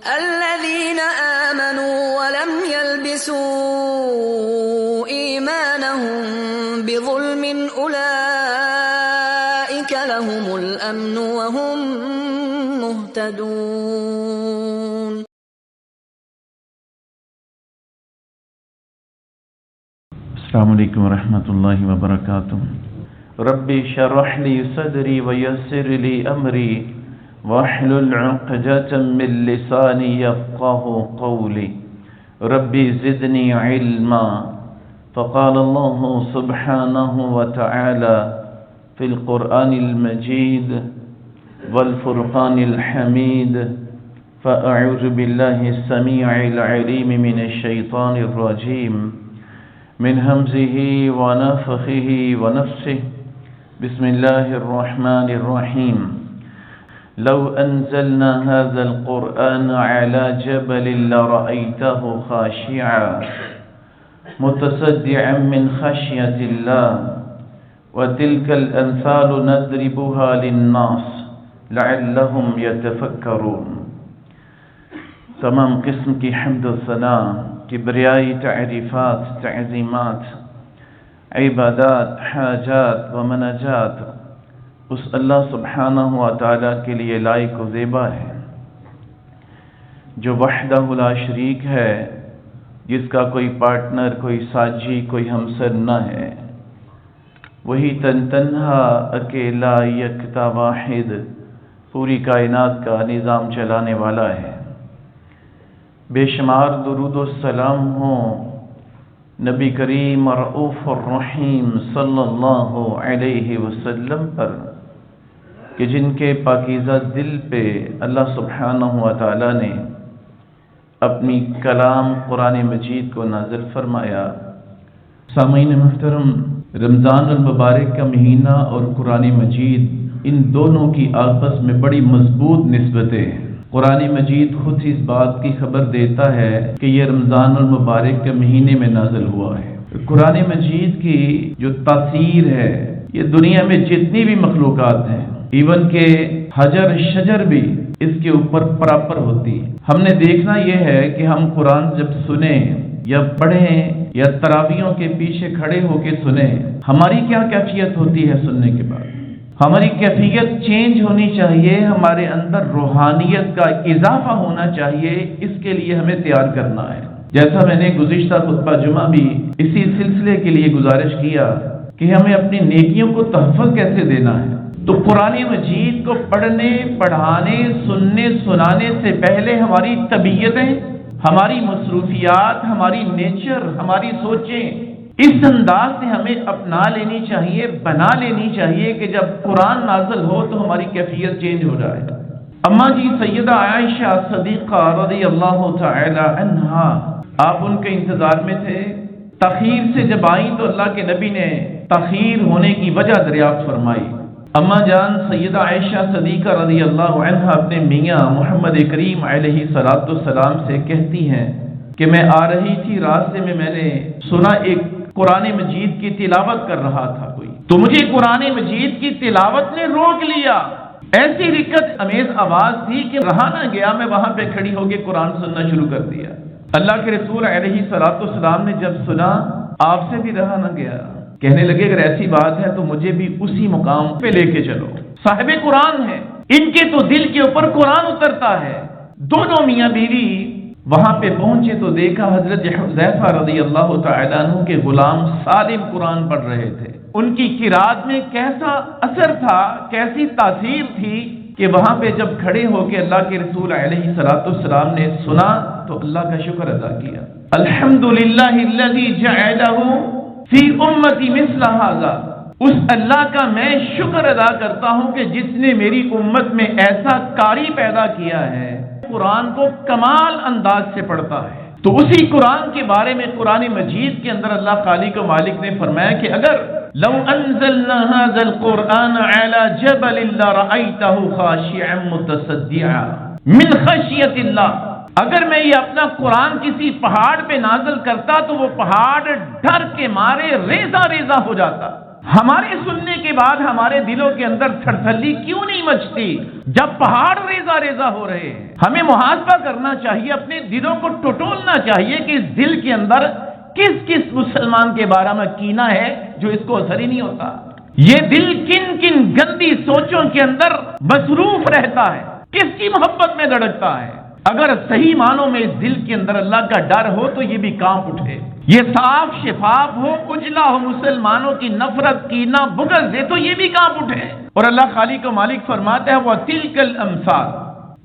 الذين آمنوا ولم يلبسوا إيمانهم بظلم أولئك لهم الأمن وهم مهتدون. السلام علیکم ورحمۃ اللہ وبرکاتہ. ربی اشرح لی صدری ویسر لی امری واحلل عقدۃ من لسانی یفقهوا قولی ربی زدنی علما. فقال اللہ سبحانہ وتعالی فی القرآن المجید والفرقان الحمید. فاعوذ باللہ السمیع العلیم من الشیطان الرجیم من همزه ونفخه ونفسه. بسم الله الرحمن الرحيم. لو أنزلنا هذا القرآن على جبل لرأيته خاشعا متصدعا من خشية الله وتلك الأمثال نضربها للناس لعلهم يتفكرون. تمام قسم کی حمد و ثنا، کبریائی تعریفات، تعظیمات، عبادات، حاجات و مناجات اس اللہ سبحانہ و تعالیٰ کے لیے لائق و زیبا ہے جو وحدہ لا شریک ہے، جس کا کوئی پارٹنر، کوئی ساجی، کوئی ہمسر نہ ہے. وہی تنہا اکیلا یکتا واحد پوری کائنات کا نظام چلانے والا ہے. بے شمار درود و سلام ہوں نبی کریم رؤوف الرحیم صلی اللہ علیہ وسلم پر کہ جن کے پاکیزہ دل پہ اللہ سبحانہ و تعالی نے اپنی کلام قرآن مجید کو نازل فرمایا. سامعین محترم، رمضان المبارک کا مہینہ اور قرآن مجید، ان دونوں کی آپس میں بڑی مضبوط نسبتیں ہیں. قرآن مجید خود اس بات کی خبر دیتا ہے کہ یہ رمضان المبارک کے مہینے میں نازل ہوا ہے. قرآن مجید کی جو تاثیر ہے یہ دنیا میں جتنی بھی مخلوقات ہیں، ایون کہ حجر شجر بھی اس کے اوپر برابر ہوتی ہے. ہم نے دیکھنا یہ ہے کہ ہم قرآن جب سنیں یا پڑھیں یا تراویحوں کے پیچھے کھڑے ہو کے سنیں، ہماری کیا کیفیت ہوتی ہے سننے کے بعد. ہماری کیفیت چینج ہونی چاہیے، ہمارے اندر روحانیت کا اضافہ ہونا چاہیے. اس کے لیے ہمیں تیار کرنا ہے. جیسا میں نے گزشتہ خطبہ جمعہ بھی اسی سلسلے کے لیے گزارش کیا کہ ہمیں اپنی نیکیوں کو تحفظ کیسے دینا ہے. تو قرآن مجید کو پڑھنے، پڑھانے، سننے، سنانے سے پہلے ہماری طبیعتیں، ہماری مصروفیات، ہماری نیچر، ہماری سوچیں اس انداز سے ہمیں اپنا لینی چاہیے، بنا لینی چاہیے کہ جب قرآن نازل ہو تو ہماری کیفیت چینج ہو جائے. اماں جی سیدہ عائشہ صدیقہ رضی اللہ تعالی عنہا، آپ ان کے انتظار میں تھے. تاخیر سے جب آئیں تو اللہ کے نبی نے تاخیر ہونے کی وجہ دریافت فرمائی. اماں جان سیدہ عائشہ صدیقہ رضی اللہ عنہا اپنے میاں محمد کریم علیہ الصلوۃ والسلام سے کہتی ہیں کہ میں آ رہی تھی، راستے میں میں نے سنا ایک قرآن مجید کی تلاوت کر رہا تھا کوئی، تو مجھے قرآن مجید کی تلاوت نے روک لیا. ایسی رکت امیز آواز تھی کہ رہا نہ گیا، میں وہاں پہ کھڑی ہو کے قرآن سننا شروع کر دیا. اللہ کے رسول علیہ الصلوۃ والسلام نے جب سنا، آپ سے بھی رہا نہ گیا. کہنے لگے اگر ایسی بات ہے تو مجھے بھی اسی مقام پہ لے کے چلو. صاحب قرآن ہے، ان کے تو دل کے اوپر قرآن اترتا ہے. دونوں میاں بیوی وہاں پہ پہنچے تو دیکھا حضرت حذیفہ رضی اللہ تعالیٰ عنہ کے غلام سالم قرآن پڑھ رہے تھے. ان کی قرات میں کیسا اثر تھا، کیسی تاثیر تھی کہ وہاں پہ جب کھڑے ہو کے اللہ کے رسول علیہ الصلوۃ والسلام نے سنا تو اللہ کا شکر ادا کیا. الحمدللہ الذی جعلہ فی امتی مثل ھذا. اس اللہ کا میں شکر ادا کرتا ہوں کہ جس نے میری امت میں ایسا قاری پیدا کیا ہے، قرآن کو کمال انداز سے پڑھتا ہے. تو اسی قرآن کے بارے میں قرآن مجید کے اندر اللہ خالق و مالک نے فرمایا کہ اگر لو انزلنا هذا القرآن على جبل لرأيته خاشعا متصدعا من خشیت اللہ. اگر میں یہ اپنا قرآن کسی پہاڑ پہ نازل کرتا تو وہ پہاڑ ڈر کے مارے ریزہ ریزہ ہو جاتا. ہمارے سننے کے بعد ہمارے دلوں کے اندر تھرتھلی کیوں نہیں مچتی جب پہاڑ ریزہ ریزہ ہو رہے ہیں؟ ہمیں محاسبہ کرنا چاہیے، اپنے دلوں کو ٹٹولنا چاہیے کہ اس دل کے اندر کس کس مسلمان کے بارے میں کینہ ہے جو اس کو اثر ہی نہیں ہوتا۔ یہ دل کن کن گندی سوچوں کے اندر مصروف رہتا ہے، کس کی محبت میں دھڑکتا ہے۔ اگر صحیح معنوں میں اس دل کے اندر اللہ کا ڈر ہو تو یہ بھی کانپ اٹھے، یہ صاف شفاف ہو، اجلا ہو مسلمانوں کی نفرت کینہ بغض ہے تو یہ بھی کانپ اٹھے۔ اور اللہ خالق و مالک فرماتا ہے وَتِلْكَ الْأَمْثَالُ،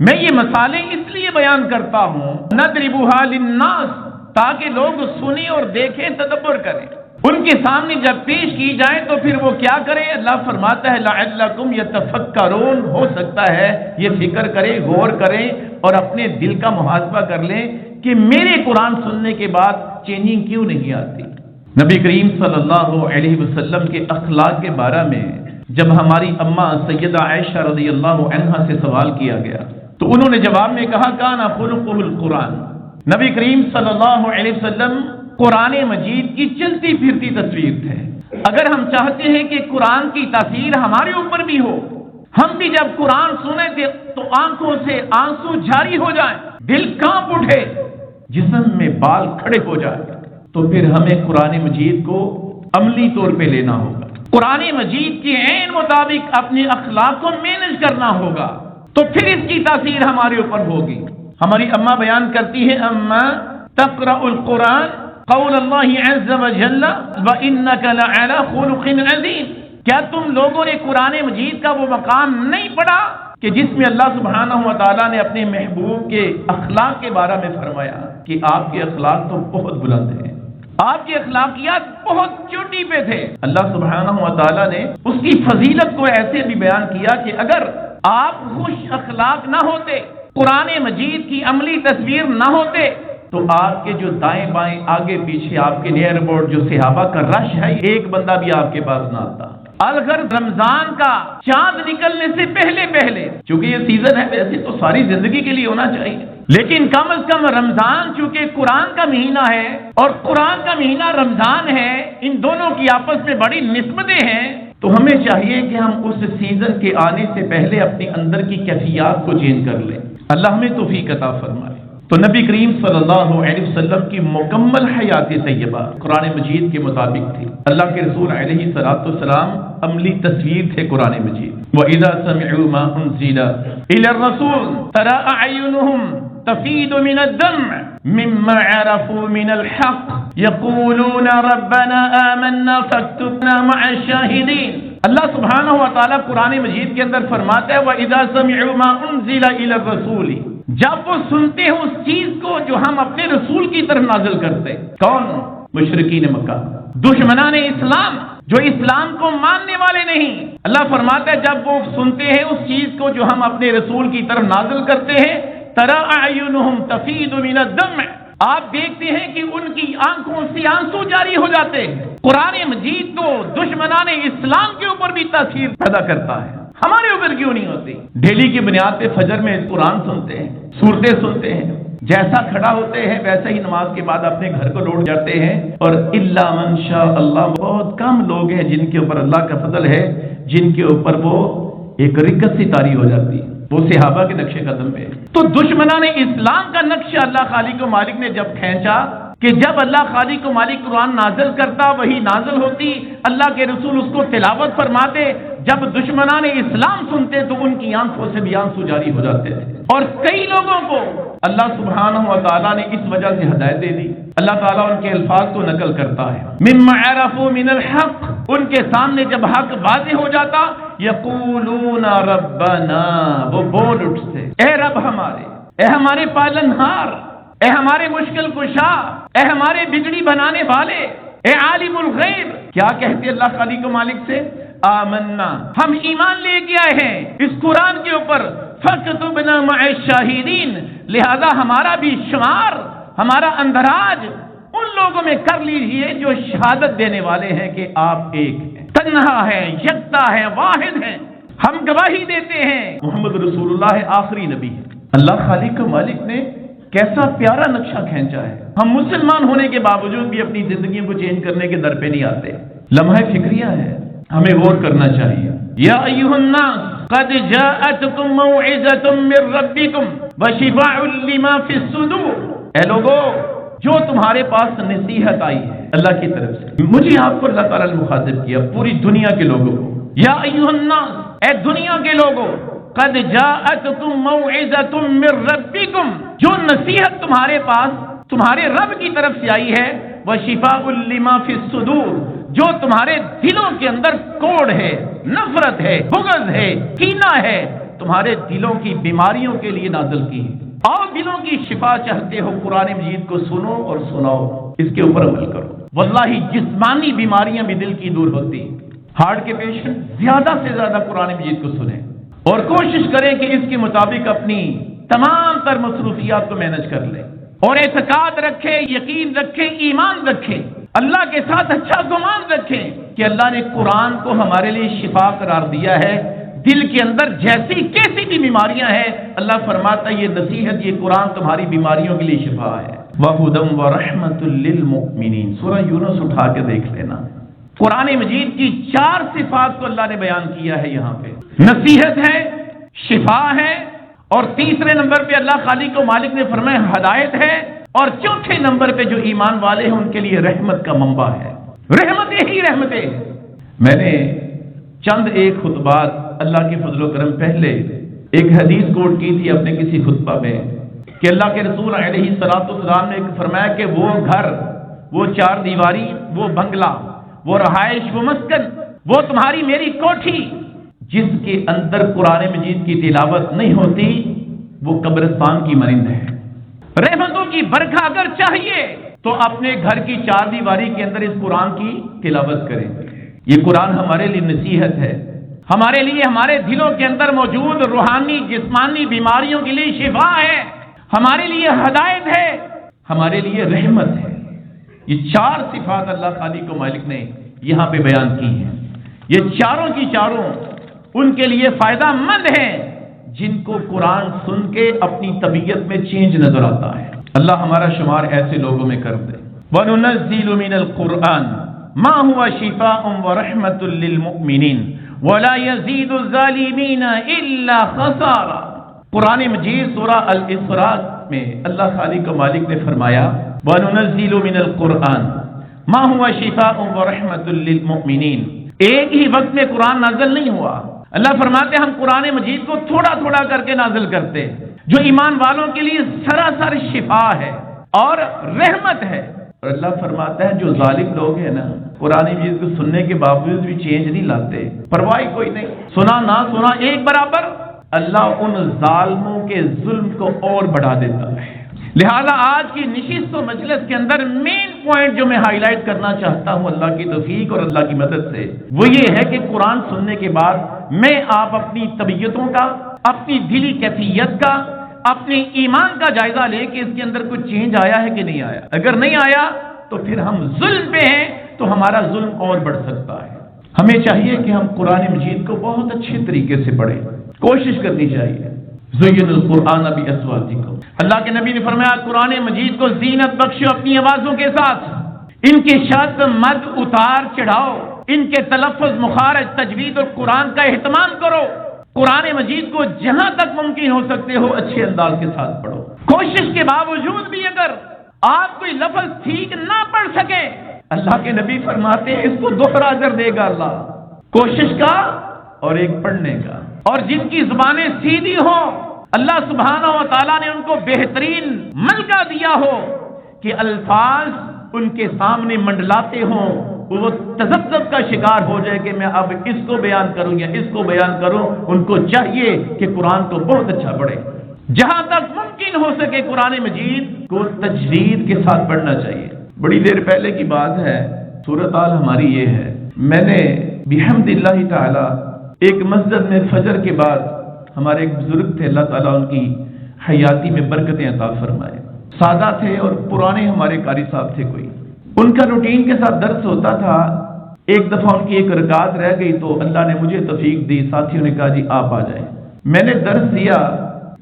میں یہ مثالیں اس لیے بیان کرتا ہوں نَضْرِبُهَا لِلنَّاسِ، تاکہ لوگ سنیں اور دیکھیں، تدبر کریں، ان کے سامنے جب پیش کی جائیں تو پھر وہ کیا کرے؟ اللہ فرماتا ہے لَعَلَّكُمْ يَتَفَكَّرُونَ، ہو سکتا ہے یہ فکر کریں، غور کریں اور اپنے دل کا محاسبہ کر لیں کہ میرے قرآن سننے کے بعد چینجنگ کیوں نہیں آتی۔ نبی کریم صلی اللہ علیہ وسلم کے اخلاق کے بارے میں جب ہماری اماں سیدہ عائشہ رضی اللہ عنہا سے سوال کیا گیا تو انہوں نے جواب میں کہا کان خلقہ القرآن، نبی کریم صلی اللہ علیہ وسلم قرآن مجید کی چلتی پھرتی تصویر تھے۔ اگر ہم چاہتے ہیں کہ قرآن کی تاثیر ہمارے اوپر بھی ہو، ہم بھی جب قرآن سنیں تو آنکھوں سے آنسو جاری ہو جائیں، دل کانپ اٹھے، جسم میں بال کھڑے ہو جائیں، تو پھر ہمیں قرآن مجید کو عملی طور پہ لینا ہوگا، قرآن مجید کے عین مطابق اپنے اخلاق کو مینج کرنا ہوگا، تو پھر اس کی تاثیر ہمارے اوپر ہوگی۔ ہماری اماں بیان کرتی ہے اما تقرأ القرآن قول اللہ عز وجل وَإِنَّكَ لَعَلَى خُلُقٍ عَظِيمٍ، کیا تم لوگوں نے قرآن مجید کا وہ مقام نہیں پڑھا کہ جس میں اللہ سبحانہ و تعالیٰ نے اپنے محبوب کے اخلاق کے بارے میں فرمایا کہ آپ کے اخلاق تو بہت بلند ہیں، آپ کی اخلاقیات بہت چوٹی پہ تھے۔ اللہ سبحانہ و تعالیٰ نے اس کی فضیلت کو ایسے بھی بیان کیا کہ اگر آپ خوش اخلاق نہ ہوتے، قرآن مجید کی عملی تصویر نہ ہوتے، تو آپ کے جو دائیں بائیں آگے پیچھے آپ کے نیئر اباؤٹ جو صحابہ کا رش ہے، ایک بندہ بھی آپ کے پاس نہ آتا۔ اگر رمضان کا چاند نکلنے سے پہلے چونکہ یہ سیزن ہے، ویسے تو ساری زندگی کے لیے ہونا چاہیے، لیکن کم از کم رمضان چونکہ قرآن کا مہینہ ہے اور قرآن کا مہینہ رمضان ہے، ان دونوں کی آپس میں بڑی نسبتیں ہیں، تو ہمیں چاہیے کہ ہم اس سیزن کے آنے سے پہلے اپنے اندر کی کیفیات کو چینج کر لیں۔ اللہ ہمیں توفیق عطا فرمائے۔ تو نبی کریم صلی اللہ علیہ وسلم کی مکمل حیات طیبہ قرآن مجید کے مطابق تھی۔ اللہ کے رسول علیہ السلام عملی تصویر تھے قرآن مجید۔ وَإِذَا سَمِعُوا مَا أُنزِلَ إِلَى الرَّسُولِ تَرَى أَعْيُنُهُمْ تَفِيضُ مِنَ الدَّمْعِ مِمَّا عَرَفُوا مِنَ الْحَقِّ يَقُولُونَ رَبَّنَا آمَنَّا فَاكْتُبْنَا مَعَ الشَّاهِدِينَ۔ اللہ سبحانہ و تعالیٰ قرآن مجید کے اندر فرماتا ہے وَإِذَا سَمِعُوا مَا أُنزِلَ إِلَى الرَّسُولِ، جب وہ سنتے ہیں اس چیز کو جو ہم اپنے رسول کی طرف نازل کرتے ہیں۔ کون؟ مشرکین مکہ، دشمنان اسلام، جو اسلام کو ماننے والے نہیں۔ اللہ فرماتا ہے جب وہ سنتے ہیں اس چیز کو جو ہم اپنے رسول کی طرف نازل کرتے ہیں، تَرَى أَعْيُنُهُمْ تَفِيضُ مِنَ الدَّمْعِ، آپ دیکھتے ہیں کہ ان کی آنکھوں سے آنسو جاری ہو جاتے ہیں۔ قرآن مجید تو دشمنان اسلام کے اوپر بھی تاثیر پیدا کرتا ہے، ہمارے اوپر کیوں نہیں ہوتی؟ ڈیلی کی بنیاد پہ فجر میں قرآن سنتے ہیں، سورتیں سنتے ہیں، جیسا کھڑا ہوتے ہیں ویسے ہی نماز کے بعد اپنے گھر کو لوٹ جاتے ہیں، اور الا من شاء اللہ، بہت کم لوگ ہیں جن کے اوپر اللہ کا فضل ہے، جن کے اوپر وہ ایک رکت سی طاری ہو جاتی ہے، وہ صحابہ کے نقش قدم پہ۔ تو دشمنان اسلام کا نقشہ اللہ خالق و مالک نے جب کھینچا کہ جب اللہ خالق و مالک قرآن نازل کرتا، وہی نازل ہوتی، اللہ کے رسول اس کو تلاوت فرماتے، جب دشمنان اسلام سنتے تو ان کی آنکھوں سے بھی آنسو جاری ہو جاتے تھے۔ اور کئی لوگوں کو اللہ سبحانہ و تعالیٰ نے اس وجہ سے ہدایت دے دی۔ اللہ تعالیٰ ان کے الفاظ کو نقل کرتا ہے مما عرفوا من الحق، ان کے سامنے جب حق واضح ہو جاتا، یقولون ربنا، وہ بول اٹھتے اے رب ہمارے، اے ہمارے پالنہار، اے ہمارے مشکل کشا، اے ہمارے بگڑی بنانے والے، اے عالم الغیب۔ کیا کہتے اللہ خالق و مالک سے؟ آمنا، ہم ایمان لے کے آئے ہیں اس قرآن کے اوپر، فَاكْتُبْنَا مَعَ الشَّاهِدِينَ، لہذا ہمارا بھی شمار، ہمارا اندراج ان لوگوں میں کر لیجئے جو شہادت دینے والے ہیں کہ آپ ایک ہیں، تنہا ہے، یکتا ہے، واحد ہیں۔ ہم گواہی دیتے ہیں محمد رسول اللہ آخری نبی ہے۔ اللہ خالق و مالک نے کیسا پیارا نقشہ کھینچا ہے۔ ہم مسلمان ہونے کے باوجود بھی اپنی زندگیوں کو چینج کرنے کے در پہ نہیں آتے۔ لمحہ فکریہ ہے، ہمیں غور کرنا چاہیے. یا ایھا الناس قد جاءتکم موعظۃ من ربکم وشفاء لما فی الصدور. اے لوگو جو تمہارے پاس نصیحت آئی ہے اللہ کی طرف سے. مجھے آپ کو اللہ تعالیٰ نے مخاطب کیا پوری دنیا کے لوگوں کو. یا ایھا الناس اے دنیا کے لوگوں قد جاءتکم موعظۃ من ربکم جو نصیحت تمہارے پاس تمہارے رب کی طرف سے آئی ہے. وشفاء لما فی الصدور جو تمہارے دلوں کے اندر کوڑ ہے نفرت ہے بغض ہے کینہ ہے تمہارے دلوں کی بیماریوں کے لیے نازل کی ہے. اور دلوں کی شفا چاہتے ہو قرآن مجید کو سنو اور سناؤ اس کے اوپر عمل کرو. واللہ جسمانی بیماریاں بھی دل کی دور ہوتی. ہارٹ کے پیشنٹ زیادہ سے زیادہ قرآن مجید کو سنیں اور کوشش کریں کہ اس کے مطابق اپنی تمام تر مصروفیات کو مینج کر لیں اور اعتقاد رکھیں یقین رکھیں ایمان رکھیں اللہ کے ساتھ اچھا گمان رکھیں کہ اللہ نے قرآن کو ہمارے لیے شفا قرار دیا ہے. دل کے اندر جیسی کیسی بھی بیماریاں ہیں اللہ فرماتا ہے یہ نصیحت یہ قرآن تمہاری بیماریوں کے لیے شفا ہے. وَهُدًى وَرَحْمَةٌ لِّلْمُؤْمِنِينَ سورہ یونس اٹھا کے دیکھ لینا. قرآن مجید کی 4 صفات کو اللہ نے بیان کیا ہے یہاں پہ. نصیحت ہے شفا ہے اور تیسرے نمبر پہ اللہ خالق و مالک نے فرمایا ہدایت ہے اور چوتھے نمبر پہ جو ایمان والے ہیں ان کے لیے رحمت کا منبع ہے. رحمتیں ہی رحمتیں. میں نے چند ایک خطبات اللہ کے فضل و کرم پہلے ایک حدیث کوٹ کی تھی اپنے کسی خطبہ میں کہ اللہ کے رسول علیہ الصلوۃ والسلام نے فرمایا کہ وہ گھر وہ 4 دیواری وہ بنگلہ وہ رہائش وہ مسکن وہ تمہاری میری کوٹھی جس کے اندر قرآن مجید کی تلاوت نہیں ہوتی وہ قبرستان کی مانند ہے. رحمتوں کی برکھا اگر چاہیے تو اپنے گھر کی 4 دیواری کے اندر اس قرآن کی تلاوت کریں. یہ قرآن ہمارے لیے نصیحت ہے ہمارے لیے ہمارے دلوں کے اندر موجود روحانی جسمانی بیماریوں کے لیے شفا ہے ہمارے لیے ہدایت ہے ہمارے لیے رحمت ہے. یہ 4 صفات اللہ خالق و مالک نے یہاں پہ بیان کی ہیں. یہ چاروں کی چاروں ان کے لیے فائدہ مند ہیں جن کو قرآن سن کے اپنی طبیعت میں چینج نظر آتا ہے. اللہ ہمارا شمار ایسے لوگوں میں کر دے. وَنُنَزِّلُ مِنَ الْقُرْآنِ مَا هُوَ شِفَاءٌ وَرَحْمَةٌ لِّلْمُؤْمِنِينَ وَلَا يَزِيدُ الظَّالِمِينَ إِلَّا خَسَارًا. قرآن مجید سورہ الاسراء میں اللہ خالق و مالک نے فرمایا وَنُنَزِّلُ مِنَ الْقُرْآنِ مَا هُوَ شِفَاءٌ وَرَحْمَةٌ لِّلْمُؤْمِنِينَ. ایک ہی وقت میں قرآن نازل نہیں ہوا. اللہ فرماتے ہیں ہم قرآن مجید کو تھوڑا تھوڑا کر کے نازل کرتے جو ایمان والوں کے لیے سراسر شفا ہے اور رحمت ہے. اور اللہ فرماتا ہے جو ظالم لوگ ہیں نا قرآن مجید کو سننے کے باوجود بھی چینج نہیں لاتے پرواہ کوئی نہیں سنا نہ سنا ایک برابر. اللہ ان ظالموں کے ظلم کو اور بڑھا دیتا ہے. لہذا آج کی نشست و مجلس کے اندر مین پوائنٹ جو میں ہائی لائٹ کرنا چاہتا ہوں اللہ کی توفیق اور اللہ کی مدد سے وہ یہ ہے کہ قرآن سننے کے بعد میں آپ اپنی طبیعتوں کا اپنی دلی کیفیت کا اپنے ایمان کا جائزہ لے کہ اس کے اندر کچھ چینج آیا ہے کہ نہیں آیا. اگر نہیں آیا تو پھر ہم ظلم پہ ہیں تو ہمارا ظلم اور بڑھ سکتا ہے. ہمیں چاہیے کہ ہم قرآن مجید کو بہت اچھے طریقے سے پڑھیں کوشش کرنی چاہیے. زین القرآن باصواتکم اللہ کے نبی نے فرمایا قرآن مجید کو زینت بخشو اپنی آوازوں کے ساتھ. ان کی شد مد اتار چڑھاؤ ان کے تلفظ مخارج تجوید اور قرآن کا اہتمام کرو. قرآن مجید کو جہاں تک ممکن ہو سکتے ہو اچھے انداز کے ساتھ پڑھو. کوشش کے باوجود بھی اگر آپ کوئی لفظ ٹھیک نہ پڑھ سکے اللہ کے نبی فرماتے ہیں اس کو 2 اجر دے گا اللہ کوشش کا اور ایک پڑھنے کا. اور جن کی زبانیں سیدھی ہوں اللہ سبحانہ و تعالیٰ نے ان کو بہترین ملکہ دیا ہو کہ الفاظ ان کے سامنے منڈلاتے ہوں وہ تذبذب کا شکار ہو جائے کہ میں اب اس کو بیان کروں یا اس کو بیان کروں. ان کو چاہیے کہ قرآن کو بہت اچھا پڑھے. جہاں تک ممکن ہو سکے قرآن مجید کو تجوید کے ساتھ پڑھنا چاہیے. بڑی دیر پہلے کی بات ہے صورت حال ہماری یہ ہے میں نے بحمد اللہ تعالی ایک مسجد میں فجر کے بعد ہمارے ایک بزرگ تھے اللہ تعالیٰ ان کی حیاتی میں برکتیں عطا فرمائے. سادہ تھے اور پرانے ہمارے قاری صاحب تھے. کوئی ان کا روٹین کے ساتھ درس ہوتا تھا. ایک دفعہ ان کی ایک رکعت رہ گئی تو اللہ نے مجھے توفیق دی. ساتھیوں نے کہا جی آپ آ جائیں. میں نے درس دیا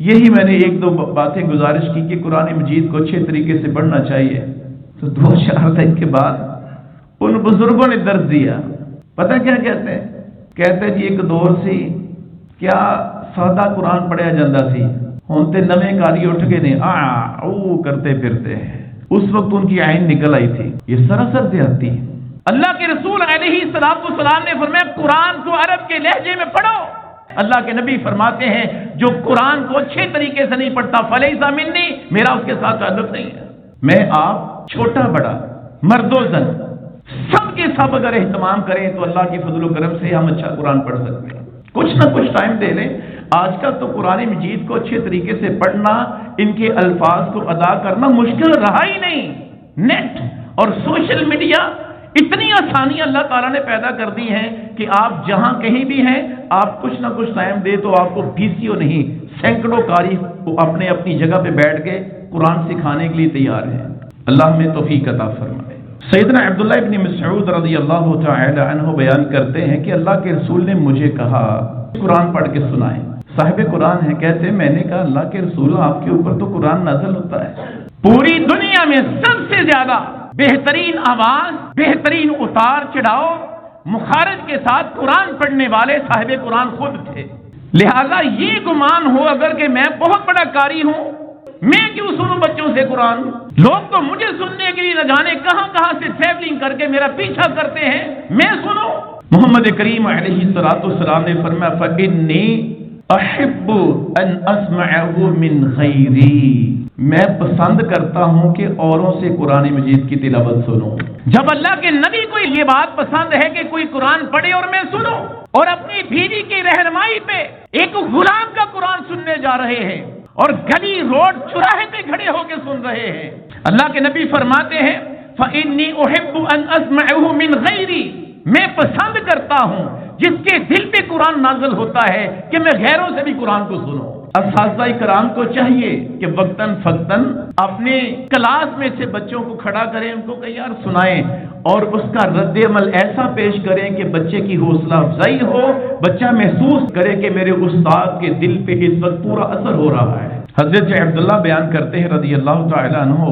یہی میں نے 1-2 باتیں گزارش کی کہ قرآن مجید کو اچھے طریقے سے پڑھنا چاہیے. تو 2-4 دن کے بعد ان بزرگوں نے درس دیا پتہ کیا کہتے ہیں؟ کہتے جی ایک دور سی کیا سادہ قرآن پڑھیا جاتا سی، ہوں تے نویں کاری اٹھ کے نے او کرتے پھرتے ہیں۔ اس وقت ان کی عین نکل آئی تھی۔ یہ سراسر زیادتی ہے۔ اللہ کے رسول علیہ السلام نے فرمایا قرآن کو عرب کے لہجے میں پڑھو۔ اللہ کے نبی فرماتے ہیں جو قرآن کو اچھے طریقے سے نہیں پڑھتا فلیس منی، میرا اس کے ساتھ تعلق نہیں ہے۔ میں آپ چھوٹا بڑا مرد و زن سب کے سب اگر اہتمام کریں تو اللہ کی فضل و کرم سے ہم اچھا قرآن پڑھ سکتے ہیں۔ کچھ نہ کچھ ٹائم دے لیں۔ آج کل تو قرآن مجید کو اچھے طریقے سے پڑھنا، ان کے الفاظ کو ادا کرنا مشکل رہا ہی نہیں۔ نیٹ اور سوشل میڈیا اتنی آسانی اللہ تعالیٰ نے پیدا کر دی ہیں کہ آپ جہاں کہیں بھی ہیں، آپ کچھ نہ کچھ ٹائم دے تو آپ کو بیسیوں نہیں سینکڑوں قاری اپنے اپنی جگہ پہ بیٹھ کے قرآن سکھانے کے لیے تیار ہیں۔ اللہ ہمیں توفیق عطا فرمائے۔ سیدنا عبداللہ ابن مسعود رضی اللہ تعالی عنہ بیان کرتے ہیں کہ اللہ کے رسول نے مجھے کہا قرآن پڑھ کے سنائیں۔ صاحب قرآن ہے، کہتے ہیں میں نے کہا اللہ کے رسول آپ کے اوپر تو قرآن نازل ہوتا ہے، پوری دنیا میں سب سے زیادہ بہترین آواز، بہترین اتار چڑھاؤ مخارج کے ساتھ قرآن پڑھنے والے صاحب قرآن خود تھے، لہذا یہ گمان ہو اگر کہ میں بہت بڑا قاری ہوں، میں کیوں سنوں بچوں سے قرآن؟ لوگ تو مجھے سننے کے لیے نہ جانے کہاں کہاں سے ٹریولنگ کر کے میرا پیچھا کرتے ہیں، میں سنوں؟ محمد کریم علیہ السلام نے فرمایا فإنی احب ان اسمعه من غیری، میں پسند کرتا ہوں کہ اوروں سے قرآن مجید کی تلاوت سنوں۔ جب اللہ کے نبی کو یہ بات پسند ہے کہ کوئی قرآن پڑھے اور میں سنوں، اور اپنی بیوی کی رہنمائی پہ ایک غلام کا قرآن سننے جا رہے ہیں اور گلی روڈ چوراہے پہ کھڑے ہو کے سن رہے ہیں، اللہ کے نبی فرماتے ہیں فإنی احب ان اسمعه من غیری، میں پسند کرتا ہوں جس کے دل پہ قرآن نازل ہوتا ہے کہ میں غیروں سے بھی قرآن کو سنوں۔ اساتذہ کرام کو چاہیے کہ وقتاً فوقتاً اپنے کلاس میں سے بچوں کو کھڑا کریں، ان کو کہ یار سنائیں، اور اس کا رد عمل ایسا پیش کریں کہ بچے کی حوصلہ افزائی ہو، بچہ محسوس کرے کہ میرے استاد کے دل پہ اس وقت پورا اثر ہو رہا ہے۔ حضرت عبداللہ بیان کرتے ہیں رضی اللہ تعالی عنہ،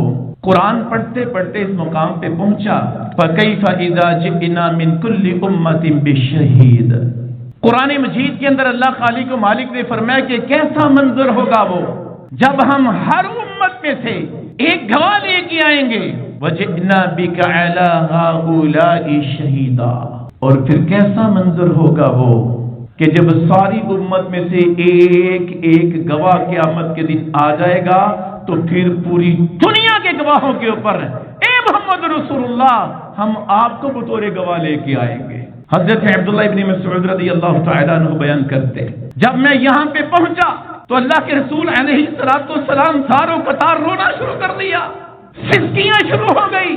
قرآن پڑھتے پڑھتے اس مقام پہ پہنچا فَكَيْفَ إِذَا جِئْنَا مِن كُلِّ أُمَّةٍ بِالشَّهِيدٍ۔ قرآن مجید کے اندر اللہ خالق و مالک نے فرمایا کہ کیسا منظر ہوگا وہ جب ہم ہر امت میں سے ایک گواہ لے کے آئیں گے، وَجِئْنَا بِكَ عَلَىٰ هَٰؤُلَاءِ شَهِيدًا، اور پھر کیسا منظر ہوگا وہ کہ جب ساری امت میں سے ایک ایک گواہ قیامت کے دن آ جائے گا تو پھر پوری دنیا کے گواہوں کے اوپر اے محمد رسول اللہ ہم آپ کو بطور گواہ لے کے آئیں گے۔ حضرت عبداللہ ابن مسعود رضی اللہ تعالیٰ عنہ بیان کرتے جب میں یہاں پہ پہنچا تو اللہ کے رسول علیہ السلام ساروں قطار رونا شروع کر دیا، سسکیاں شروع ہو گئی،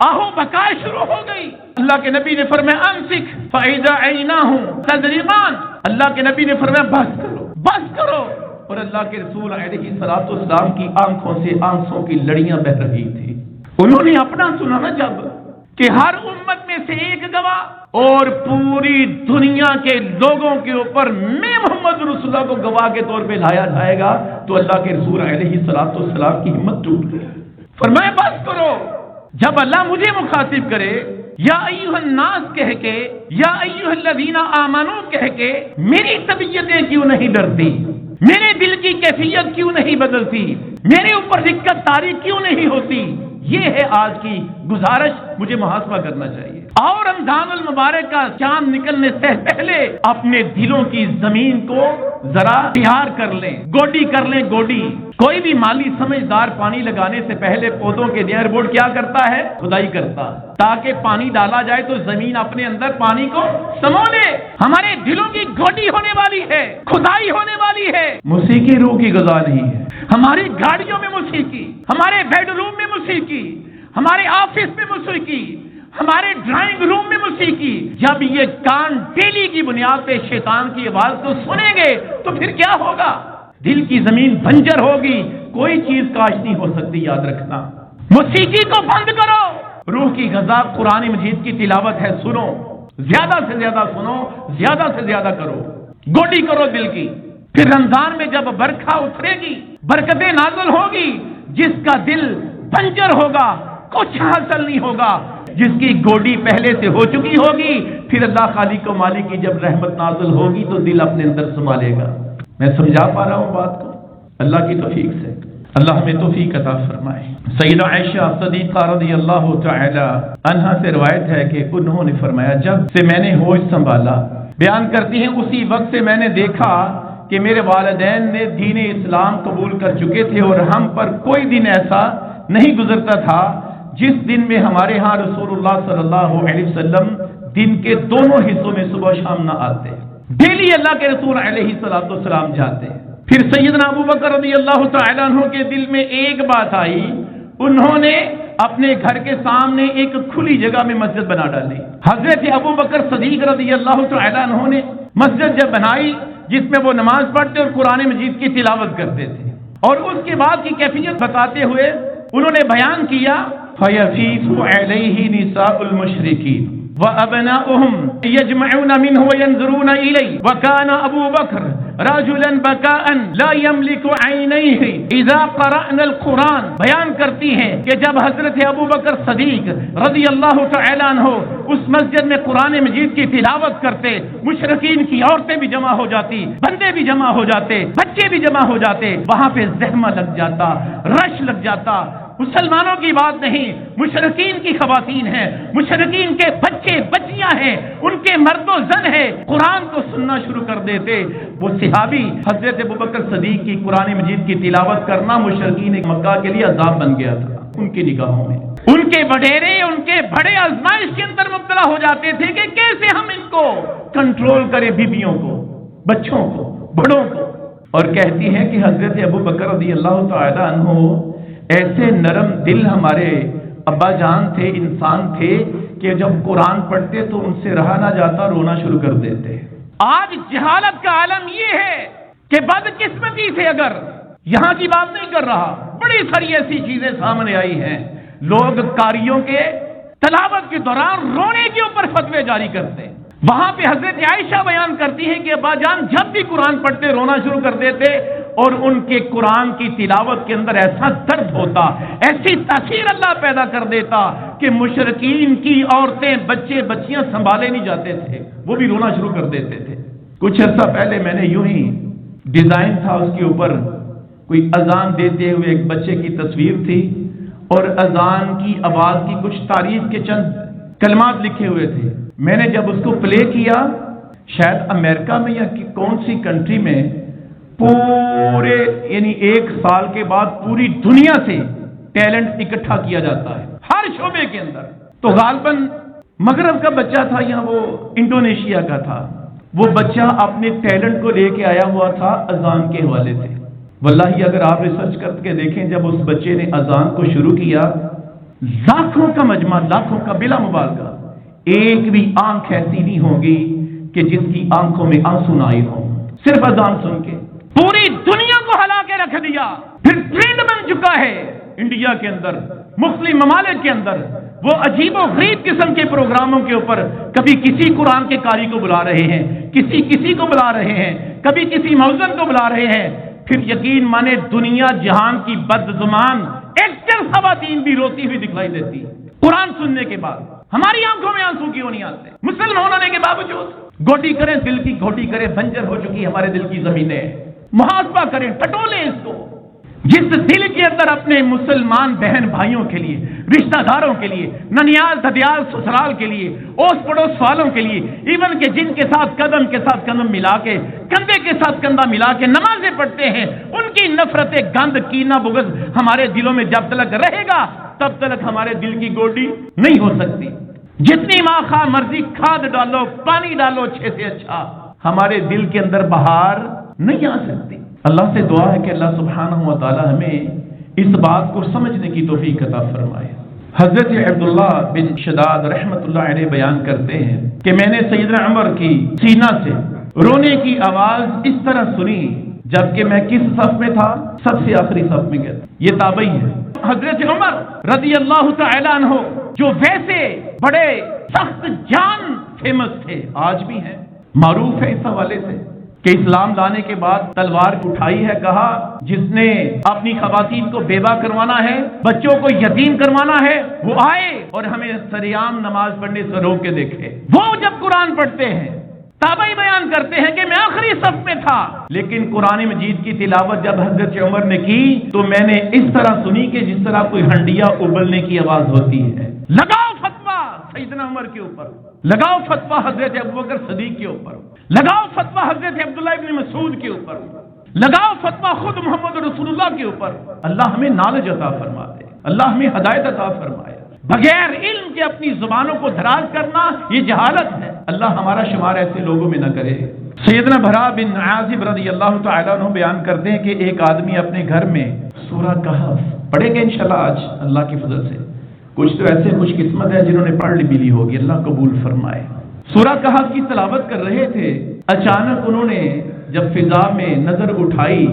آہو بکائے شروع ہو گئی۔ اللہ کے نبی نے فرمایا امسک فإذا عیناہ تذرفان، اللہ کے نبی نے فرمایا بس کرو بس کرو، اور اللہ کے رسول علیہ السلام کی آنکھوں سے آنسوں کی لڑیاں بہ رہی تھی۔ انہوں نے اپنا سنا نا جب کہ ہر امت میں سے ایک گواہ اور پوری دنیا کے لوگوں کے اوپر میں محمد رسول اللہ کو گواہ کے طور پہ لایا جائے گا تو اللہ کے رسول علیہ السلام کی ہمت ٹوٹ گئی، فرمایا بس کرو۔ جب اللہ مجھے مخاطب کرے یا ایھا الناس کہہ کے، یا ایھا الذین آمنوا کہہ کے، میری طبیعتیں کیوں نہیں ڈرتی، میرے دل کی کیفیت کیوں نہیں بدلتی، میرے اوپر دقت طاری کیوں نہیں ہوتی، یہ ہے آج کی گزارش، مجھے محاسبہ کرنا چاہیے۔ اور رمضان المبارک کا چاند نکلنے سے پہلے اپنے دلوں کی زمین کو ذرا تیار کر لیں، گوڈی کر لیں، گوڈی۔ کوئی بھی مالی سمجھدار پانی لگانے سے پہلے پودوں کے نیئر بورڈ کیا کرتا ہے؟ کھدائی کرتا، تاکہ پانی ڈالا جائے تو زمین اپنے اندر پانی کو سمو لے۔ ہمارے دلوں کی گوڈی ہونے والی ہے، کھدائی ہونے والی ہے۔ موسیقی روح کی غذا نہیں ہے۔ ہماری گاڑیوں میں موسیقی، ہمارے بیڈ روم میں موسیقی، ہمارے آفس میں موسیقی، ہمارے ڈرائنگ روم میں موسیقی، جب یہ کان ڈیلی کی بنیاد پہ شیطان کی آواز کو سنیں گے تو پھر کیا ہوگا؟ دل کی زمین بنجر ہوگی، کوئی چیز کاش نہیں ہو سکتی، یاد رکھنا۔ موسیقی کو بند کرو، روح کی غذا قرآن مجید کی تلاوت ہے، سنو، زیادہ سے زیادہ سنو، زیادہ سے زیادہ کرو، گوڈی کرو دل کی۔ پھر رمضان میں جب برکھا اترے گی، برکتیں نازل ہوگی، جس کا دل بنجر ہوگا کچھ حاصل نہیں ہوگا، جس کی گوڈی پہلے سے ہو چکی ہوگی، پھر اللہ خالق و مالک کی جب رحمت نازل ہوگی تو دل اپنے اندر سنبھالے گا۔ میں سمجھا پا رہا ہوں بات کو؟ اللہ کی توفیق سے اللہ ہمیں توفیق عطا فرمائے۔ سیدہ عائشہ صدیقہ رضی اللہ تعالی عنہا سے روایت ہے کہ انہوں نے فرمایا، جب سے میں نے ہوش سنبھالا، بیان کرتی ہیں اسی وقت سے میں نے دیکھا کہ میرے والدین نے دین اسلام قبول کر چکے تھے، اور ہم پر کوئی دن ایسا نہیں گزرتا تھا جس دن میں ہمارے ہاں رسول اللہ صلی اللہ علیہ وسلم دن کے دونوں حصوں میں صبح و شام نہ آتے۔ ڈیلی اللہ کے رسول علیہ السلام جاتے۔ پھر سیدنا ابو بکر رضی اللہ تعالیٰ عنہ کے دل میں ایک بات آئی، انہوں نے اپنے گھر کے سامنے ایک کھلی جگہ میں مسجد بنا ڈالی۔ حضرت ابو بکر صدیق رضی اللہ تعالیٰ عنہ نے مسجد جب بنائی جس میں وہ نماز پڑھتے اور قرآن مجید کی تلاوت کرتے تھے، اور اس کے بعد کی کیفیت بتاتے ہوئے انہوں نے بیان کیا، فَيَفِيضُ عَلَيْهِ نِسَاءُ الْمُشْرِكِينَ وَأَبْنَاؤُهُمْ يَجْمَعُونَ مِنْهُ وَيَنْظُرُونَ إِلَيْهِ وَكَانَ أَبُو بَكْرَ رَجُلًا بَكَاءً لَا يَمْلِكُ عَيْنَيْهِ إِذَا قَرَأْنَا الْقُرْآنَ۔ بیان کرتی ہیں کہ جب حضرت ابو بکر صدیق رضی اللہ تعالیٰ عنہ اس مسجد میں قرآن مجید کی تلاوت کرتے، مشرکین کی عورتیں بھی جمع ہو جاتی، بندے بھی جمع ہو جاتے، بچے بھی جمع ہو جاتے، وہاں پہ زحمہ لگ جاتا، رش لگ جاتا۔ مسلمانوں کی بات نہیں، مشرکین کی خواتین ہیں، مشرکین کے بچے بچیاں ہیں، ان کے مرد و زن ہیں، قرآن کو سننا شروع کر دیتے۔ وہ صحابی حضرت ابوبکر صدیق کی قرآن مجید کی تلاوت کرنا مشرکین مکہ کے لیے عذاب بن گیا تھا ان کی نگاہوں میں۔ ان کے وڈیرے، ان کے بڑے آزمائش کے اندر مبتلا ہو جاتے تھے کہ کیسے ہم ان کو کنٹرول کریں، بیویوں کو، بچوں کو، بڑوں کو۔ اور کہتی ہیں کہ حضرت ابو بکر رضی اللہ تعالی عنہ ایسے نرم دل ہمارے ابا جان تھے، انسان تھے کہ جب قرآن پڑھتے تو ان سے رہا نہ جاتا، رونا شروع کر دیتے۔ آج جہالت کا عالم یہ ہے کہ بدقسمتی سے، اگر یہاں کی بات نہیں کر رہا، بڑی ساری ایسی چیزیں سامنے آئی ہیں، لوگ قاریوں کے تلاوت کے دوران رونے کے اوپر فتوے جاری کرتے۔ وہاں پہ حضرت عائشہ بیان کرتی ہیں کہ ابا جان جب بھی قرآن پڑھتے رونا شروع کر دیتے، اور ان کے قرآن کی تلاوت کے اندر ایسا درد ہوتا، ایسی تاثیر اللہ پیدا کر دیتا کہ مشرکین کی عورتیں، بچے بچیاں سنبھالے نہیں جاتے تھے، وہ بھی رونا شروع کر دیتے تھے۔ کچھ عرصہ پہلے میں نے یوں ہی ڈیزائن تھا، اس کے اوپر کوئی اذان دیتے ہوئے ایک بچے کی تصویر تھی، اور اذان کی آواز کی کچھ تعریف کے چند کلمات لکھے ہوئے تھے۔ میں نے جب اس کو پلے کیا، شاید امریکہ میں یا کون سی کنٹری میں پورے یعنی 1 سال کے بعد پوری دنیا سے ٹیلنٹ اکٹھا کیا جاتا ہے ہر شعبے کے اندر، تو غالباً مغرب کا بچہ تھا یا وہ انڈونیشیا کا تھا، وہ بچہ اپنے ٹیلنٹ کو لے کے آیا ہوا تھا اذان کے حوالے سے۔ واللہ اگر آپ ریسرچ کر کے دیکھیں، جب اس بچے نے اذان کو شروع کیا، لاکھوں کا مجمع، لاکھوں کا بلا مبالغہ، ایک بھی آنکھ ایسی نہیں ہوگی کہ جس کی آنکھوں میں آنسو نہ آئے ہوں، صرف اذان سن کے پوری دنیا کو ہلا کے رکھ دیا۔ پھر ٹرینڈ بن چکا ہے انڈیا کے اندر، مختلف ممالک کے اندر، وہ عجیب و غریب قسم کے پروگراموں کے اوپر کبھی کسی قرآن کے قاری کو بلا رہے ہیں، کسی کو بلا رہے ہیں، کبھی کسی مؤذن کو بلا رہے ہیں۔ پھر یقین مانے دنیا جہان کی بدزبان ایکٹر خواتین بھی روتی ہوئی دکھائی دیتی قرآن سننے کے بعد۔ ہماری آنکھوں میں آنسو کیوں نہیں آتے؟ مسلمان ہونے کے باوجود گوٹی کریں، دل کی گھوٹی کریں، بنجر ہو چکی ہمارے دل کی زمینیں، محاسبہ کریں، ٹٹولیں اس کو۔ جس دل کے اندر اپنے مسلمان بہن بھائیوں کے لیے، رشتہ داروں کے لیے، ننیال ددیال سسرال کے لیے، اوس پڑوس والوں کے لیے، ایون کہ جن کے ساتھ قدم ملا کے، کندھے کے ساتھ کندھا ملا کے نمازیں پڑھتے ہیں، ان کی نفرت، گند، کینہ، بغض ہمارے دلوں میں جب تک رہے گا تب تک ہمارے دل کی گوڈی نہیں ہو سکتی۔ جتنی ماں خواہ مرضی کھاد ڈالو، پانی ڈالو، اچھے سے اچھا، ہمارے دل کے اندر بہار نہیں آ سکتی۔ اللہ سے دعا ہے کہ اللہ سبحانہ و تعالی ہمیں اس بات کو سمجھنے کی توفیق عطا فرمائے۔ حضرت عبداللہ بن شداد رحمت اللہ علیہ بیان کرتے ہیں کہ میں نے سیدنا عمر کی سینہ سے رونے کی آواز اس طرح سنی جبکہ میں کس صف میں تھا؟ سب سے آخری صف میں گیا تھا۔ یہ تابعی ہے۔ حضرت عمر رضی اللہ تعالی عنہ جو ویسے بڑے سخت جان فیمس تھے، آج بھی ہیں، معروف ہے اس حوالے سے کہ اسلام لانے کے بعد تلوار اٹھائی ہے، کہا جس نے اپنی خواتین کو بیوہ کروانا ہے، بچوں کو یتیم کروانا ہے، وہ آئے اور ہمیں سریعام نماز پڑھنے سے روک کے دیکھے۔ وہ جب قرآن پڑھتے ہیں تابعی بیان کرتے ہیں کہ میں آخری صف میں تھا، لیکن قرآن مجید کی تلاوت جب حضرت عمر نے کی تو میں نے اس طرح سنی کہ جس طرح کوئی ہنڈیا ابلنے کی آواز ہوتی ہے۔ لگاؤ فتویٰ سیدنا عمر کے اوپر، لگاؤ فتویٰ حضرت ابوبکر صدیق کے اوپر، لگاؤ فتویٰ حضرت عبداللہ ابن مسعود کے اوپر، لگاؤ فتویٰ خود محمد رسول اللہ کے اوپر۔ اللہ ہمیں نالج عطا فرما دے، اللہ ہمیں ہدایت عطا فرمائے۔ بغیر علم کے اپنی زبانوں کو دراز کرنا یہ جہالت ہے، اللہ ہمارا شمار ایسے لوگوں میں نہ کرے۔ سیدنا برا بن عازب رضی اللہ تعالیٰ عنہ بیان کرتے ہیں کہ ایک آدمی اپنے گھر میں سورہ کہف پڑھے گے انشاءاللہ آج اللہ کی فضل سے۔ کچھ تو ایسے خوش قسمت ہے جنہوں نے پڑھ لی ہوگی، اللہ قبول فرمائے۔ سورہ کہف کی تلاوت کر رہے تھے، اچانک انہوں نے جب فضا میں نظر اٹھائی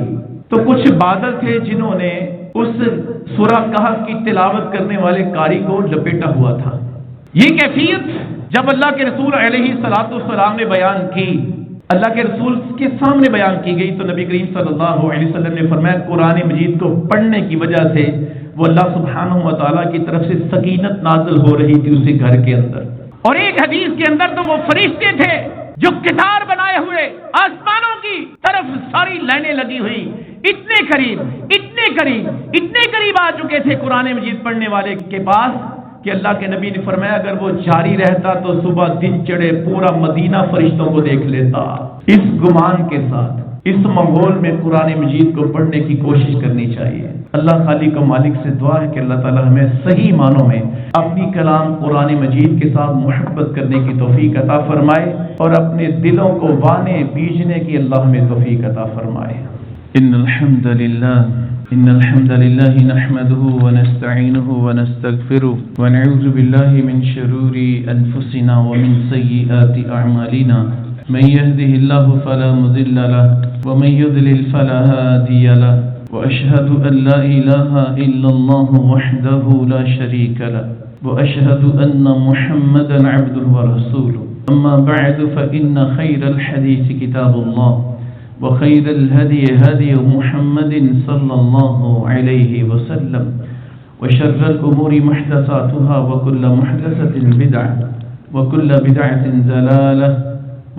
تو کچھ بادل تھے جنہوں نے اس سورہ کہف کی تلاوت کرنے والے قاری کو لپیٹا ہوا تھا۔ یہ کیفیت جب اللہ کے رسول علیہ الصلوۃ والسلام نے بیان کی، اللہ کے رسول کے سامنے بیان کی گئی تو نبی کریم صلی اللہ علیہ وسلم نے فرمایا قرآن مجید کو پڑھنے کی وجہ سے وہ اللہ سبحانہ و تعالیٰ کی طرف سے سکینت نازل ہو رہی تھی اسے گھر کے اندر۔ اور ایک حدیث کے اندر تو وہ فرشتے تھے جو قطار بنائے ہوئے آسمانوں کی طرف ساری لائنیں لگی ہوئی، اتنے قریب اتنے قریب اتنے قریب آ چکے تھے قرآن مجید پڑھنے والے کے پاس کہ اللہ کے نبی نے فرمایا اگر وہ جاری رہتا تو صبح دن چڑھے پورا مدینہ فرشتوں کو دیکھ لیتا۔ اس گمان کے ساتھ اس ماحول میں قرآن مجید کو پڑھنے کی کوشش کرنی چاہیے۔ اللہ خالق و مالک سے دعا ہے کہ اللہ تعالی ہمیں صحیح معنوں میں اپنی کلام قرآن مجید کے ساتھ محبت کرنے کی توفیق عطا فرمائے اور اپنے دلوں کو وانے بیجنے کی اللہ ہمیں توفیق عطا فرمائے۔ ان الحمد لله نحمده ونستعينه ونستغفره ونعوذ بالله من شرور انفسنا ومن سيئات اعمالنا من يهده الله فلا مضل له ومن يضلل فلا هادي له واشهد ان لا اله الا الله وحده لا شريك له واشهد ان محمدا عبده ورسوله اما بعد فان خير الحديث كتاب الله وخير الهدي هدي محمد صلى الله عليه وسلم وشر الأمور محدثاتها وكل محدثة بدعة وكل بدعة ضلالة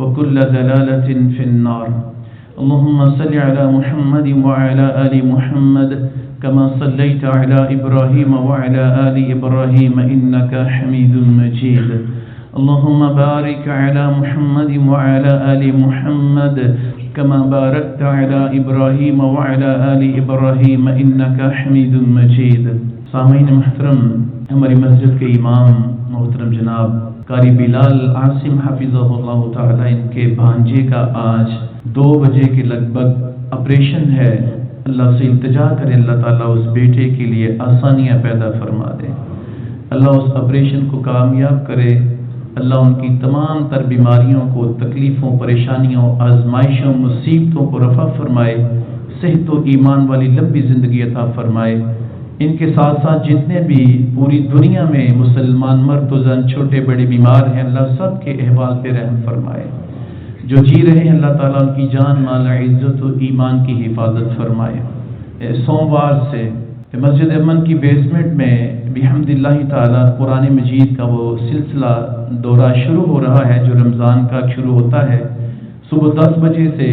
وكل ضلالة في النار اللهم صل على محمد وعلى آل محمد كما صليت على إبراهيم وعلى آل إبراهيم إنك حميد مجيد اللهم بارك على محمد وعلى آل محمد كما باركت على إبراهيم وعلى آل إبراهيم إنك حميد مجيد۔ سامعین محترم، ہماری مسجد کے امام محترم جناب قاری بلال عاصم حفظہ اللہ تعالی ان کے بھانجے کا آج 2 بجے کے لگ بھگ آپریشن ہے۔ اللہ سے التجا کرے اللہ تعالیٰ اس بیٹے کے لیے آسانیاں پیدا فرما دے، اللہ اس آپریشن کو کامیاب کرے، اللہ ان کی تمام تر بیماریوں کو، تکلیفوں، پریشانیوں، آزمائشوں، مصیبتوں کو رفع فرمائے، صحت و ایمان والی لمبی زندگی عطا فرمائے۔ ان کے ساتھ ساتھ جتنے بھی پوری دنیا میں مسلمان مرد و زن چھوٹے بڑے بیمار ہیں اللہ سب کے احوال پہ رحم فرمائے، جو جی رہے ہیں اللہ تعالیٰ ان کی جان مال عزت و ایمان کی حفاظت فرمائے۔ سوموار سے مسجد امن کی بیسمنٹ میں بحمد اللہ تعالیٰ قرآن مجید کا وہ سلسلہ دورہ شروع ہو رہا ہے جو رمضان کا شروع ہوتا ہے۔ صبح 10 بجے سے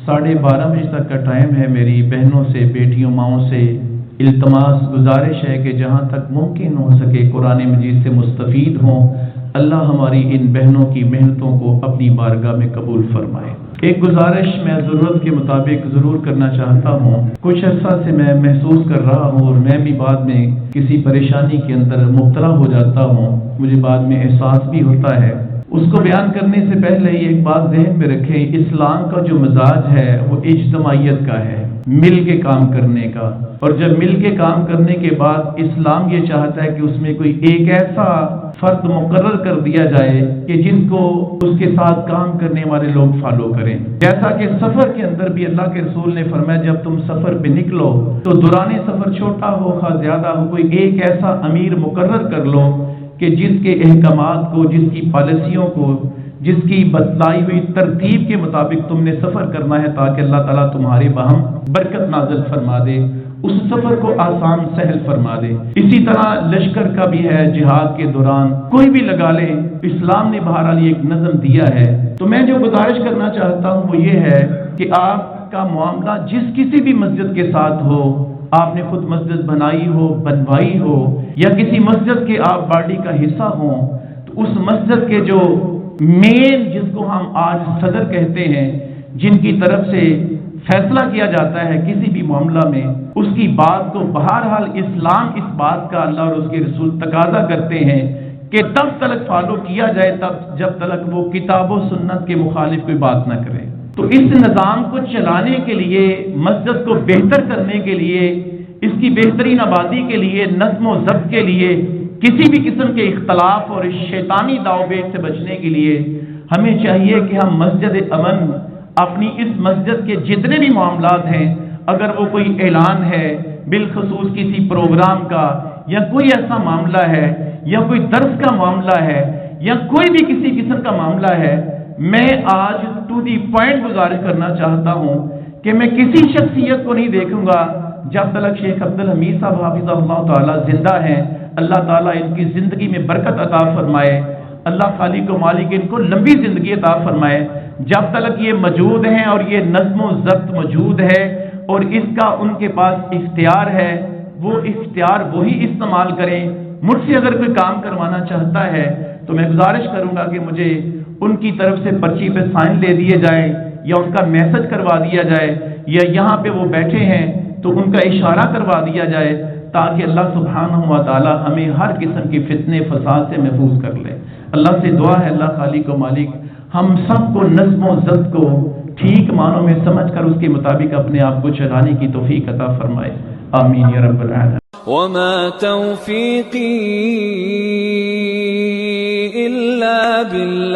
12:30 بجے تک کا ٹائم ہے۔ میری بہنوں سے، بیٹیوں، ماؤں سے التماس گزارش ہے کہ جہاں تک ممکن ہو سکے قرآن مجید سے مستفید ہوں۔ اللہ ہماری ان بہنوں کی محنتوں کو اپنی بارگاہ میں قبول فرمائے۔ ایک گزارش میں ضرورت کے مطابق ضرور کرنا چاہتا ہوں۔ کچھ عرصہ سے میں محسوس کر رہا ہوں اور میں بھی بعد میں کسی پریشانی کے اندر مبتلا ہو جاتا ہوں، مجھے بعد میں احساس بھی ہوتا ہے۔ اس کو بیان کرنے سے پہلے ایک بات ذہن میں رکھیں، اسلام کا جو مزاج ہے وہ اجتماعیت کا ہے، مل کے کام کرنے کا۔ اور جب مل کے کام کرنے کے بعد اسلام یہ چاہتا ہے کہ اس میں کوئی ایک ایسا فرد مقرر کر دیا جائے کہ جس کو اس کے ساتھ کام کرنے والے لوگ فالو کریں۔ جیسا کہ سفر کے اندر بھی اللہ کے رسول نے فرمایا جب تم سفر پہ نکلو تو دوران سفر چھوٹا ہو خواہ زیادہ ہو، کوئی ایک ایسا امیر مقرر کر لو کہ جس کے احکامات کو، جس کی پالیسیوں کو، جس کی بتلائی ہوئی ترتیب کے مطابق تم نے سفر کرنا ہے تاکہ اللہ تعالیٰ تمہارے باہم برکت نازل فرما دے، اس سفر کو آسان سہل فرما دے۔ اسی طرح لشکر کا بھی ہے، جہاد کے دوران کوئی بھی لگا لے، اسلام نے بہرحال ایک نظم دیا ہے۔ تو میں جو گزارش کرنا چاہتا ہوں وہ یہ ہے کہ آپ کا معاملہ جس کسی بھی مسجد کے ساتھ ہو، آپ نے خود مسجد بنائی ہو، بنوائی ہو، یا کسی مسجد کے آپ باڈی کا حصہ ہوں، تو اس مسجد کے جو مین، جس کو ہم آج صدر کہتے ہیں، جن کی طرف سے فیصلہ کیا جاتا ہے کسی بھی معاملہ میں، اس کی بات کو بہرحال اسلام اس بات کا اللہ اور اس کے رسول تقاضا کرتے ہیں کہ تب تک فالو کیا جائے تب جب تک وہ کتاب و سنت کے مخالف کوئی بات نہ کرے۔ تو اس نظام کو چلانے کے لیے، مسجد کو بہتر کرنے کے لیے، اس کی بہترین آبادی کے لیے، نظم و ضبط کے لیے، کسی بھی قسم کے اختلاف اور شیطانی داؤ بیٹ سے بچنے کے لیے ہمیں چاہیے کہ ہم مسجد امن، اپنی اس مسجد کے جتنے بھی معاملات ہیں، اگر وہ کوئی اعلان ہے بالخصوص کسی پروگرام کا، یا کوئی ایسا معاملہ ہے، یا کوئی درس کا معاملہ ہے، یا کوئی بھی کسی قسم کا معاملہ ہے، میں آج ٹو دی پوائنٹ گزارش کرنا چاہتا ہوں کہ میں کسی شخصیت کو نہیں دیکھوں گا جب تک شیخ عبدالحمید صاحب حافظ اللہ تعالیٰ زندہ ہیں، اللہ تعالیٰ ان کی زندگی میں برکت عطا فرمائے، اللہ خالق و مالک ان کو لمبی زندگی عطا فرمائے، جب تک یہ موجود ہیں اور یہ نظم و ضبط موجود ہے اور اس کا ان کے پاس اختیار ہے، وہ اختیار وہی استعمال کریں۔ مجھ سے اگر کوئی کام کروانا چاہتا ہے تو میں گزارش کروں گا کہ مجھے ان کی طرف سے پرچی پہ سائن لے دیے جائیں، یا ان کا میسج کروا دیا جائے، یا یہاں پہ وہ بیٹھے ہیں تو ان کا اشارہ کروا دیا جائے، تاکہ اللہ سبحانہ و تعالی ہمیں ہر قسم کی فتنے فساد سے محفوظ کر لے۔ اللہ سے دعا ہے اللہ خالق و مالک ہم سب کو نظم و ضبط کو ٹھیک معنوں میں سمجھ کر اس کے مطابق اپنے آپ کو چلانے کی توفیق عطا فرمائے، آمین یا رب العالمین۔ وما توفيقي إلا بالله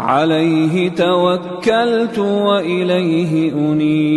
عليه توكلت وإليه أنيب۔